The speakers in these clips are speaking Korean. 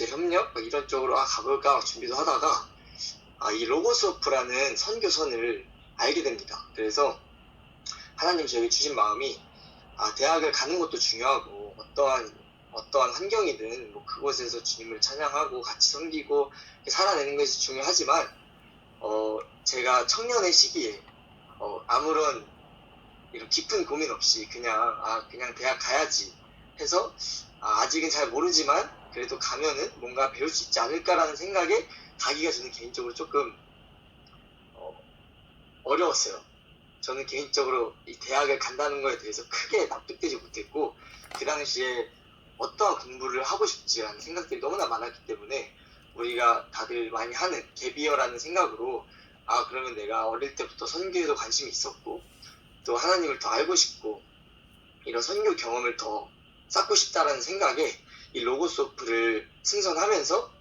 국제 협력 뭐 이런 쪽으로 가볼까 준비도 하다가 이 로고스 오프라는 선교선을 알게 됩니다. 그래서 하나님 저에게 주신 마음이 대학을 가는 것도 중요하고 어떠한 환경이든 뭐 그곳에서 주님을 찬양하고 같이 섬기고 살아내는 것이 중요하지만 제가 청년의 시기에 아무런 이런 깊은 고민 없이 그냥 대학 가야지 해서 아직은 잘 모르지만 그래도 가면은 뭔가 배울 수 있지 않을까라는 생각에 가기가 저는 개인적으로 조금 어려웠어요. 저는 개인적으로 이 대학을 간다는 거에 대해서 크게 납득되지 못했고 그 당시에 어떠한 공부를 하고 싶지라는 생각들이 너무나 많았기 때문에 우리가 다들 많이 하는 갭이어라는 생각으로 그러면 내가 어릴 때부터 선교에도 관심이 있었고 또 하나님을 더 알고 싶고 이런 선교 경험을 더 쌓고 싶다라는 생각에 이 로고스 오프를 승선하면서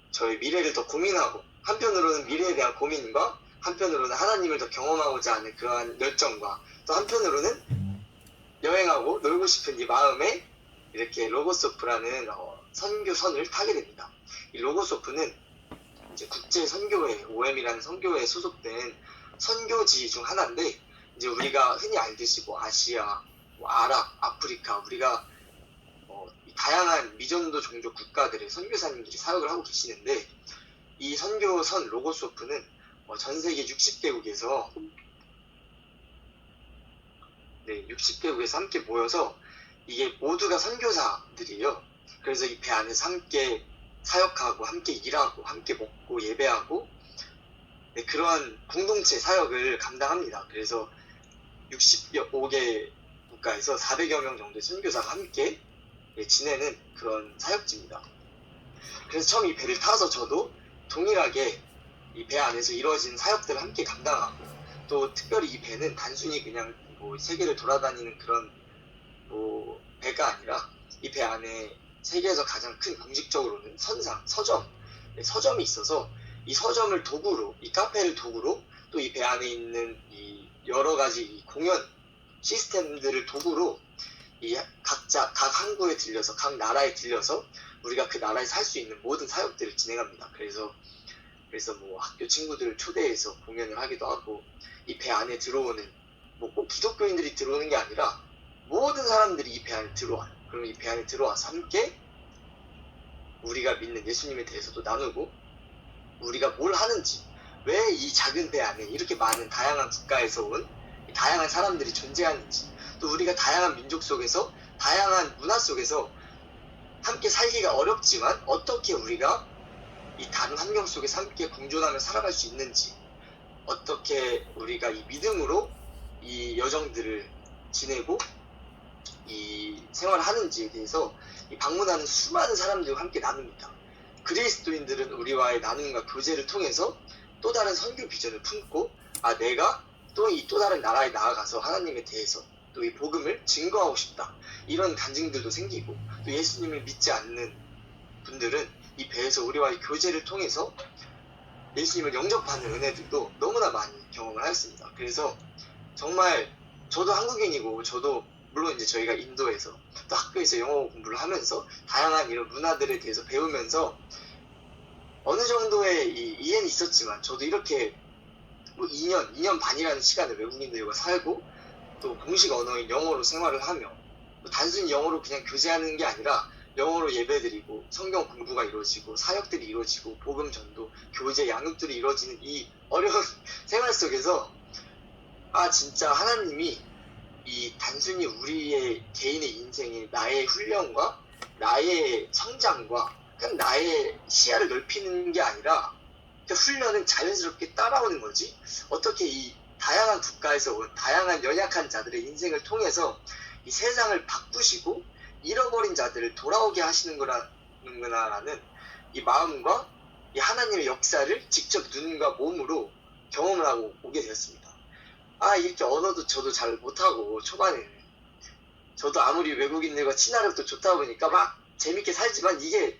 저의 미래를 더 고민하고 한편으로는 미래에 대한 고민과 한편으로는 하나님을 더 경험하고자 하는 그러한 열정과 또 한편으로는 여행하고 놀고 싶은 이 마음에 이렇게 로고스 오프라는 선교선을 타게 됩니다. 이 로고스 오프는 이제 국제 선교회 OM이라는 선교회에 소속된 선교지 중 하나인데 이제 우리가 흔히 알듯이 뭐 아시아, 뭐 아랍, 아프리카 우리가 다양한 미전도 종족 국가들의 선교사님들이 사역을 하고 계시는데 이 선교선 로고스 오프는 전 세계 60개국에서 60개국에서 함께 모여서 이게 모두가 선교사들이에요. 그래서 이 배 안에서 함께 사역하고 함께 일하고 함께 먹고 예배하고 그러한 공동체 사역을 감당합니다. 그래서 65개 국가에서 400여 명 정도의 선교사가 함께 지내는 그런 사역지입니다. 그래서 처음 이 배를 타서 저도 동일하게 이 배 안에서 이루어진 사역들을 함께 감당하고 또 특별히 이 배는 단순히 그냥 뭐 세계를 돌아다니는 그런 뭐 배가 아니라 이 배 안에 세계에서 가장 큰 공식적으로는 서점이 있어서 이 서점을 도구로 이 카페를 도구로 또 이 배 안에 있는 이 여러 가지 이 공연 시스템들을 도구로 이 각 항구에 들려서 각 나라에 들려서 우리가 그 나라에서 할 수 있는 모든 사역들을 진행합니다. 그래서 뭐 학교 친구들을 초대해서 공연을 하기도 하고 이 배 안에 들어오는 뭐 꼭 기독교인들이 들어오는 게 아니라 모든 사람들이 이 배 안에 들어와요. 그럼 이 배 안에 들어와서 함께 우리가 믿는 예수님에 대해서도 나누고 우리가 뭘 하는지 왜 이 작은 배 안에 이렇게 많은 다양한 국가에서 온 다양한 사람들이 존재하는지 또 우리가 다양한 민족 속에서 다양한 문화 속에서 함께 살기가 어렵지만 어떻게 우리가 이 다른 환경 속에서 함께 공존하며 살아갈 수 있는지 어떻게 우리가 이 믿음으로 이 여정들을 지내고 이 생활을 하는지에 대해서 이 방문하는 수많은 사람들과 함께 나눕니다. 그리스도인들은 우리와의 나눔과 교제를 통해서 또 다른 선교 비전을 품고 내가 또 다른 나라에 나아가서 하나님에 대해서 또 이 복음을 증거하고 싶다 이런 간증들도 생기고 또 예수님을 믿지 않는 분들은 이 배에서 우리와의 교제를 통해서 예수님을 영접하는 은혜들도 너무나 많이 경험을 하였습니다. 그래서 정말 저도 한국인이고 저도 물론 이제 저희가 인도에서 또 학교에서 영어 공부를 하면서 다양한 이런 문화들에 대해서 배우면서 어느 정도의 이해는 있었지만 저도 이렇게 뭐 2년 반이라는 시간을 외국인들과 살고 또 공식 언어인 영어로 생활을 하며 또 단순히 영어로 그냥 교제하는 게 아니라 영어로 예배드리고 성경 공부가 이루어지고 사역들이 이루어지고 복음 전도, 교제, 양육들이 이루어지는 이 어려운 생활 속에서 진짜 하나님이 이 단순히 우리의 개인의 인생에 나의 훈련과 나의 성장과 그냥 나의 시야를 넓히는 게 아니라 그 훈련은 자연스럽게 따라오는 거지 어떻게 이 다양한 국가에서 온 다양한 연약한 자들의 인생을 통해서 이 세상을 바꾸시고 잃어버린 자들을 돌아오게 하시는 거라는 이 마음과 이 하나님의 역사를 직접 눈과 몸으로 경험을 하고 오게 되었습니다. 이렇게 언어도 저도 잘 못하고 초반에는 저도 아무리 외국인들과 친화력도 좋다 보니까 막 재밌게 살지만 이게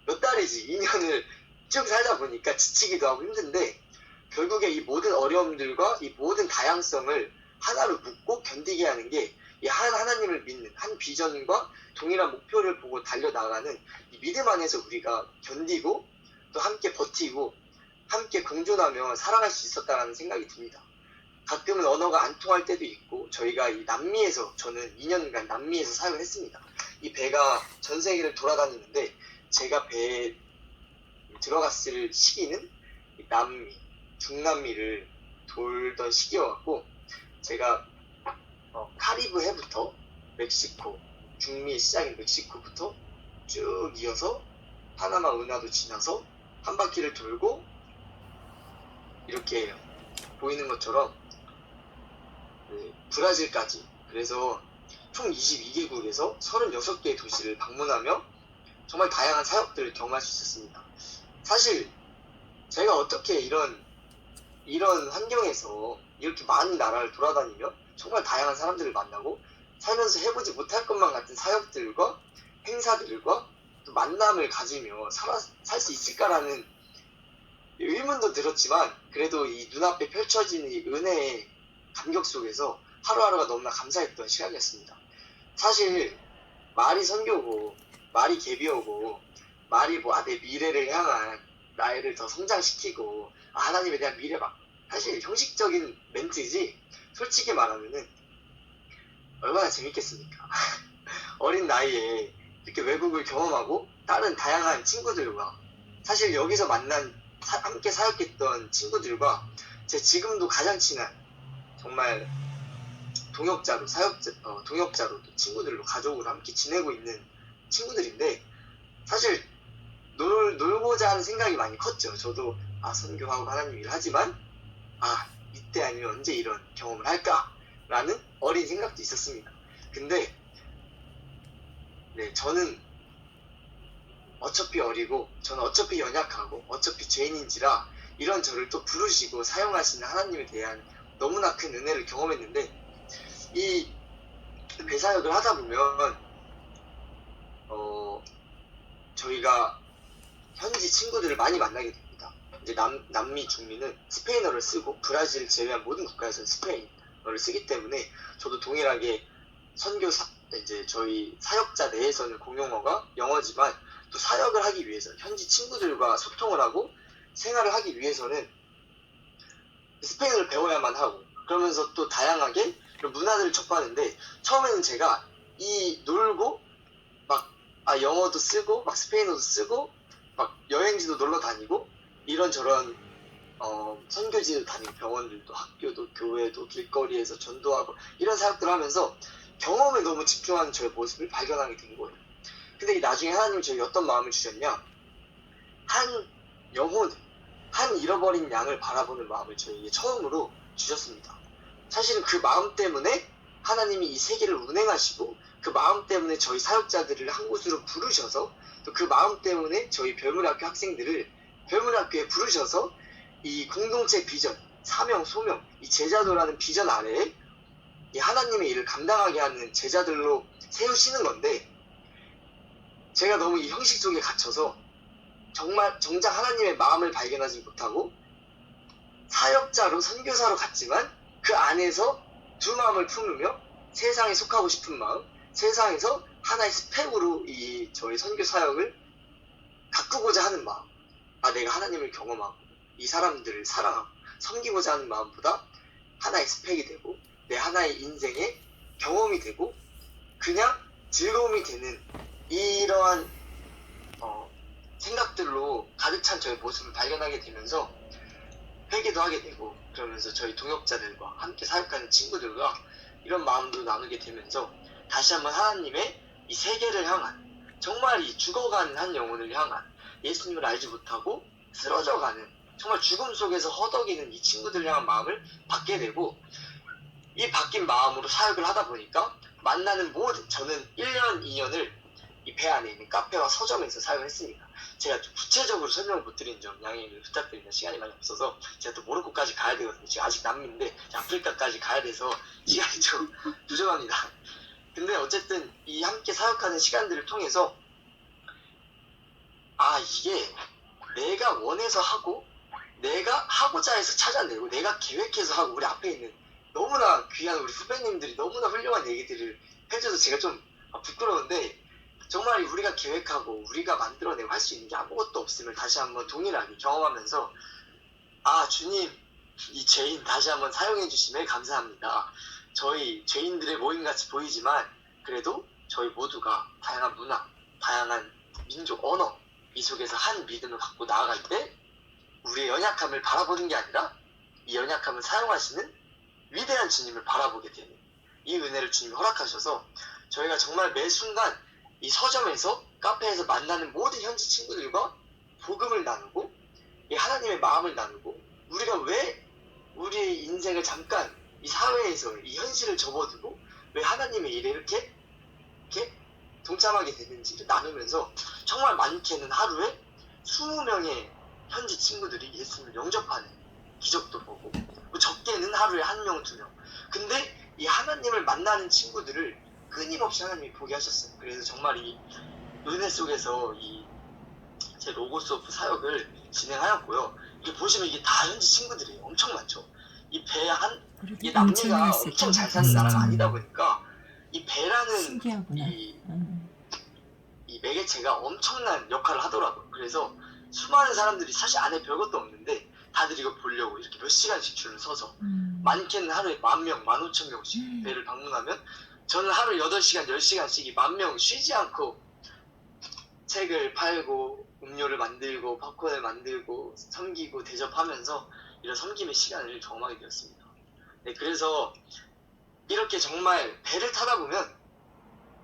몇 달이지 2년을 쭉 살다 보니까 지치기도 하고 힘든데 결국에 이 모든 어려움들과 이 모든 다양성을 하나로 묶고 견디게 하는 게 이 하나님을 믿는 한 비전과 동일한 목표를 보고 달려나가는 이 믿음 안에서 우리가 견디고 또 함께 버티고 함께 공존하며 살아갈 수 있었다는 생각이 듭니다. 가끔은 언어가 안 통할 때도 있고 저희가 이 남미에서 저는 2년간 남미에서 사역을 했습니다. 이 배가 전 세계를 돌아다니는데 제가 배에 들어갔을 시기는 남미, 중남미를 돌던 시기여갖고 제가 카리브 해부터 멕시코, 중미의 시작인 멕시코부터 쭉 이어서 파나마 운하도 지나서 한 바퀴를 돌고 이렇게 보이는 것처럼 브라질까지, 그래서 총 22개국에서 36개의 도시를 방문하며 정말 다양한 사역들을 경험할 수 있었습니다. 사실 제가 어떻게 이런 환경에서 이렇게 많은 나라를 돌아다니며 정말 다양한 사람들을 만나고 살면서 해보지 못할 것만 같은 사역들과 행사들과 또 만남을 가지며 살 수 있을까라는 의문도 들었지만 그래도 이 눈앞에 펼쳐지는 이 은혜의 감격 속에서 하루하루가 너무나 감사했던 시간이었습니다. 사실 말이 선교고 말이 개비어고 말이 내 미래를 향한 나이를 더 성장시키고 하나님에 대한 미래 사실 형식적인 멘트이지 솔직히 말하면은 얼마나 재밌겠습니까? 어린 나이에 이렇게 외국을 경험하고 다른 다양한 친구들과 사실 여기서 만난 함께 사역했던 친구들과 제 지금도 가장 친한 정말 동역자로 동역자로 친구들로 가족으로 함께 지내고 있는 친구들인데 사실 놀고자 하는 생각이 많이 컸죠. 저도 선교하고 하나님 일을 하지만 이때 아니면 언제 이런 경험을 할까라는 어린 생각도 있었습니다. 근데 저는 어차피 어리고 저는 어차피 연약하고 어차피 죄인인지라 이런 저를 또 부르시고 사용하시는 하나님에 대한 너무나 큰 은혜를 경험했는데 이 배사역을 하다 보면 저희가 현지 친구들을 많이 만나게 됩니다. 이제 남미 중미는 스페인어를 쓰고 브라질 제외한 모든 국가에서는 스페인어를 쓰기 때문에 저도 동일하게 이제 저희 사역자 내에서는 공용어가 영어지만 또 사역을 하기 위해서 현지 친구들과 소통을 하고 생활을 하기 위해서는 스페인어를 배워야만 하고 그러면서 또 다양하게 문화들을 접하는데 처음에는 제가 놀고 영어도 쓰고 스페인어도 쓰고 여행지도 놀러 다니고 이런저런 선교지도 다니고 병원들도 학교도 교회도 길거리에서 전도하고 이런 사역들을 하면서 경험에 너무 집중하는 저의 모습을 발견하게 된 거예요. 근데 나중에 하나님이 저에게 어떤 마음을 주셨냐, 한 영혼, 한 잃어버린 양을 바라보는 마음을 저에게 처음으로 주셨습니다. 사실은 그 마음 때문에 하나님이 이 세계를 운행하시고 그 마음 때문에 저희 사역자들을 한 곳으로 부르셔서 또 그 마음 때문에 저희 별무리학교 학생들을 별무리학교에 부르셔서 이 공동체 비전, 사명, 소명, 이 제자도라는 비전 아래에 이 하나님의 일을 감당하게 하는 제자들로 세우시는 건데 제가 너무 이 형식 속에 갇혀서 정작 하나님의 마음을 발견하지 못하고 사역자로 선교사로 갔지만 그 안에서 두 마음을 품으며 세상에 속하고 싶은 마음, 세상에서 하나의 스펙으로 이 저희 선교 사역을 가꾸고자 하는 마음, 내가 하나님을 경험하고 이 사람들을 사랑하고 섬기고자 하는 마음보다 하나의 스펙이 되고 내 하나의 인생의 경험이 되고 그냥 즐거움이 되는 이러한 생각들로 가득 찬 저의 모습을 발견하게 되면서 회개도 하게 되고 그러면서 저희 동역자들과 함께 사역하는 친구들과 이런 마음도 나누게 되면서 다시 한번 하나님의 이 세계를 향한 정말 이 죽어가는 한 영혼을 향한 예수님을 알지 못하고 쓰러져가는 정말 죽음 속에서 허덕이는 이 친구들을 향한 마음을 받게 되고 이 바뀐 마음으로 사역을 하다 보니까 만나는 모든 저는 1년, 2년을 이 배 안에 있는 카페와 서점에서 사역을 했습니다. 제가 좀 구체적으로 설명을 못 드린 점 양해를 부탁드립니다. 시간이 많이 없어서 제가 또 모로코까지 가야 되거든요. 지금 아직 남미인데 아프리카까지 가야 돼서 시간이 좀 부족합니다. 근데 어쨌든 이 함께 사역하는 시간들을 통해서 이게 내가 원해서 하고 내가 하고자 해서 찾아내고 내가 계획해서 하고 우리 앞에 있는 너무나 귀한 우리 후배님들이 너무나 훌륭한 얘기들을 해줘서 제가 좀 부끄러운데, 정말 우리가 계획하고 우리가 만들어내고 할 수 있는 게 아무것도 없음을 다시 한번 동일하게 경험하면서, 아, 주님, 이 죄인 다시 한번 사용해 주심에 감사합니다. 저희 죄인들의 모임같이 보이지만 그래도 저희 모두가 다양한 문화, 다양한 민족, 언어, 이 속에서 한 믿음을 갖고 나아갈 때 우리의 연약함을 바라보는 게 아니라 이 연약함을 사용하시는 위대한 주님을 바라보게 되는 이 은혜를 주님이 허락하셔서, 저희가 정말 매 순간 이 서점에서, 카페에서 만나는 모든 현지 친구들과 복음을 나누고 이 하나님의 마음을 나누고, 우리가 왜 우리의 인생을 잠깐 이 사회에서 이 현실을 접어두고 왜 하나님의 일에 이렇게 동참하게 됐는지를 나누면서 정말 많게는 하루에 20명의 현지 친구들이 예수님을 영접하는 기적도 보고, 적게는 하루에 1명, 2명. 근데 이 하나님을 만나는 친구들을 끊임없이 하나님이 보게 하셨어요. 그래서 정말 이 은혜 속에서 이 제 로고스 오프 사역을 진행하였고요. 이게 보시면 이게 다 현지 친구들이에요. 엄청 많죠. 이 이게 남미가 엄청 잘 사는 나라가 아니다 보니까 이 배라는 이 매개체가 엄청난 역할을 하더라고요. 그래서 수많은 사람들이 사실 안에 별것도 없는데 다들 이거 보려고 이렇게 몇 시간씩 줄을 서서, 많게는 하루에 10,000명, 15,000명씩 배를 방문하면, 저는 하루 8시간, 10시간씩 이 10,000명 쉬지 않고 책을 팔고 음료를 만들고 팝콘을 만들고 섬기고 대접하면서 이런 섬김의 시간을 경험하게 되었습니다. 네, 그래서 이렇게 정말 배를 타다 보면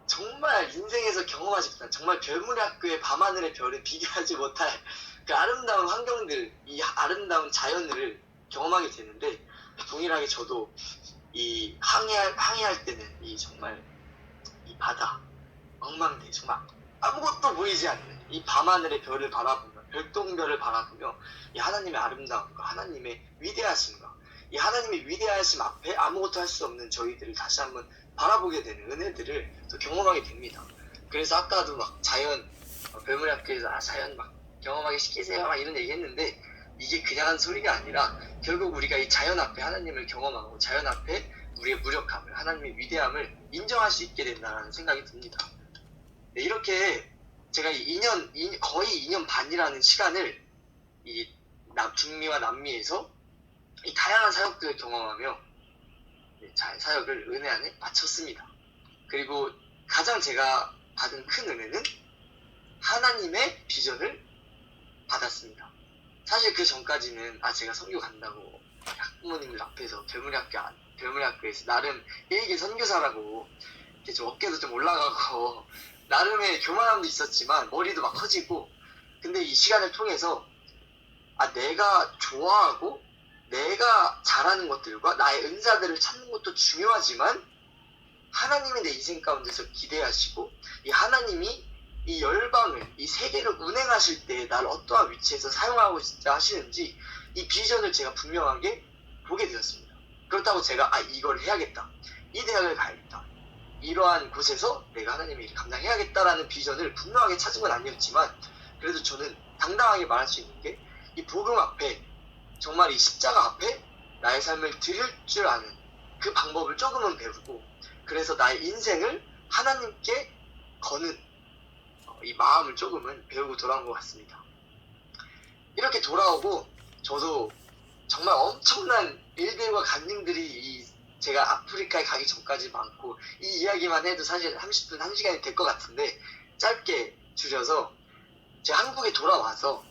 정말 인생에서 경험하지 못한, 정말 별무리 학교의 밤하늘의 별을 비교하지 못할 그 아름다운 환경들, 이 아름다운 자연을 경험하게 되는데, 동일하게 저도 이 항해할 때는 이 정말 이 바다, 망망대, 정말 아무것도 보이지 않는 이 밤하늘의 별을 바라보며, 별똥별을 바라보며 이 하나님의 아름다움과 하나님의 위대하심과 이 하나님의 위대하심 앞에 아무것도 할 수 없는 저희들을 다시 한번 바라보게 되는 은혜들을 또 경험하게 됩니다. 그래서 아까도 막 자연, 별무리 학교에서 자연 막 경험하게 시키세요 막 이런 얘기 했는데, 이게 그냥 한 소리가 아니라 결국 우리가 이 자연 앞에 하나님을 경험하고 자연 앞에 우리의 무력함을, 하나님의 위대함을 인정할 수 있게 된다는 생각이 듭니다. 네, 이렇게 제가 거의 2년 반이라는 시간을 이 중미와 남미에서 이 다양한 사역들을 경험하며 사역을 은혜 안에 마쳤습니다. 그리고 가장 제가 받은 큰 은혜는 하나님의 비전을 받았습니다. 사실 그 전까지는 제가 선교 간다고 학부모님들 앞에서 별무리 학교에서 나름 일개 선교사라고 이렇게 좀 어깨도 좀 올라가고 나름의 교만함도 있었지만 머리도 막 커지고, 근데 이 시간을 통해서 내가 좋아하고 내가 잘하는 것들과 나의 은사들을 찾는 것도 중요하지만 하나님이 내 인생 가운데서 기대하시고 이 하나님이 이 열방을, 이 세계를 운행하실 때 나를 어떠한 위치에서 사용하고 하시는지 이 비전을 제가 분명하게 보게 되었습니다. 그렇다고 제가 이걸 해야겠다, 이 대학을 가야겠다, 이러한 곳에서 내가 하나님의 일을 감당해야겠다라는 비전을 분명하게 찾은 건 아니었지만, 그래도 저는 당당하게 말할 수 있는 게 이 복음 앞에, 정말 이 십자가 앞에 나의 삶을 드릴 줄 아는 그 방법을 조금은 배우고, 그래서 나의 인생을 하나님께 거는 이 마음을 조금은 배우고 돌아온 것 같습니다. 이렇게 돌아오고 저도 정말 엄청난 일들과 간증들이 제가 아프리카에 가기 전까지 많고, 이 이야기만 해도 사실 30분, 1시간이 될 것 같은데 짧게 줄여서 제가 한국에 돌아와서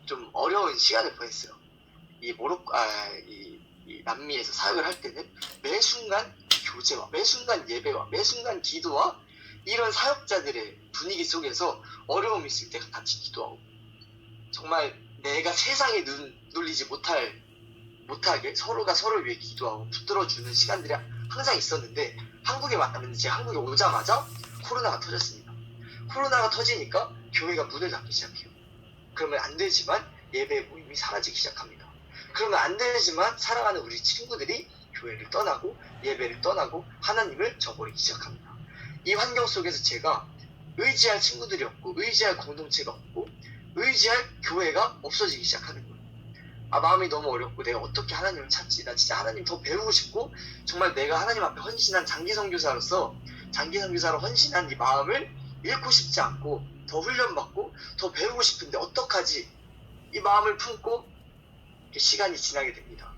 좀 어려운 시간을 보냈어요. 이 남미에서 사역을 할 때는 매 순간 교제와 매 순간 예배와 매 순간 기도와 이런 사역자들의 분위기 속에서 어려움이 있을 때 같이 기도하고, 정말 내가 세상에 눌리지 못하게 서로가 서로를 위해 기도하고 붙들어주는 시간들이 항상 있었는데, 한국에 왔는데 제가 한국에 오자마자 코로나가 터졌습니다. 코로나가 터지니까 교회가 문을 닫기 시작해요. 그러면 안 되지만 예배 모임이 사라지기 시작합니다. 그러면 안 되지만 사랑하는 우리 친구들이 교회를 떠나고 예배를 떠나고 하나님을 저버리기 시작합니다. 이 환경 속에서 제가 의지할 친구들이 없고 의지할 공동체가 없고 의지할 교회가 없어지기 시작하는 거예요. 마음이 너무 어렵고 내가 어떻게 하나님을 찾지? 나 진짜 하나님 더 배우고 싶고 정말 내가 하나님 앞에 헌신한 장기 선교사로서 장기 선교사로 헌신한 이 마음을 잃고 싶지 않고 더 훈련받고 더 배우고 싶은데 어떡하지? 이 마음을 품고 시간이 지나게 됩니다.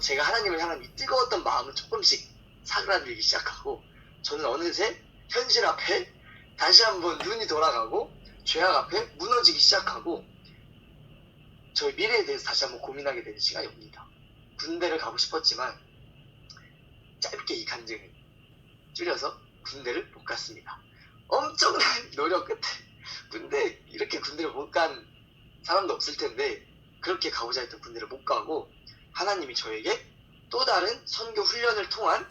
제가 하나님을 향한 이 뜨거웠던 마음은 조금씩 사그라들기 시작하고 저는 어느새 현실 앞에 다시 한번 눈이 돌아가고 죄악 앞에 무너지기 시작하고 저의 미래에 대해서 다시 한번 고민하게 되는 시간이 옵니다. 군대를 가고 싶었지만 짧게 이 간증을 줄여서 군대를 못 갔습니다. 엄청난 노력 끝에 이렇게 군대를 못 간 사람도 없을 텐데 그렇게 가고자 했던 군대를 못 가고 하나님이 저에게 또 다른 선교 훈련을 통한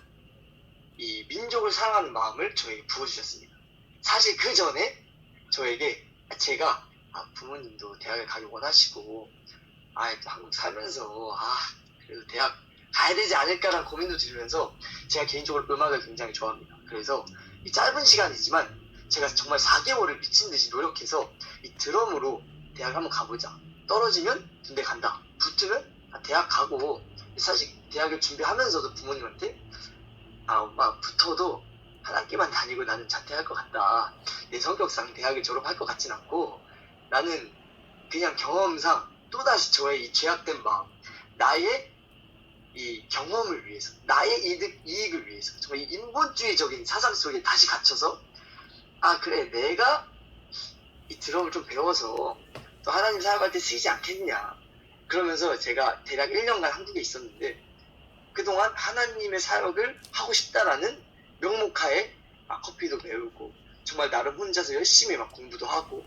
이 민족을 사랑하는 마음을 저에게 부어주셨습니다. 사실 그 전에 저에게 제가 부모님도 대학을 가기 원하시고 또 한국 살면서 그래도 대학 가야 되지 않을까라는 고민도 들으면서 제가 개인적으로 음악을 굉장히 좋아합니다. 그래서 이 짧은 시간이지만 제가 정말 4개월을 미친 듯이 노력해서 이 드럼으로 대학 한번 가보자. 떨어지면 군대 간다. 붙으면 대학 가고 사실 대학을 준비하면서도 부모님한테 엄마 붙어도 한 학기만 다니고 나는 자퇴할 것 같다. 내 성격상 대학을 졸업할 것 같진 않고 나는 그냥 경험상 또다시 저의 이 죄악된 마음, 나의 이 경험을 위해서, 나의 이익을 위해서 정말 이 인본주의적인 사상 속에 다시 갇혀서 그래 내가 이 드럼을 좀 배워서 또 하나님 사역할 때 쓰이지 않겠냐. 그러면서 제가 대략 1년간 한국에 있었는데 그동안 하나님의 사역을 하고 싶다라는 명목하에 커피도 배우고 정말 나름 혼자서 열심히 막 공부도 하고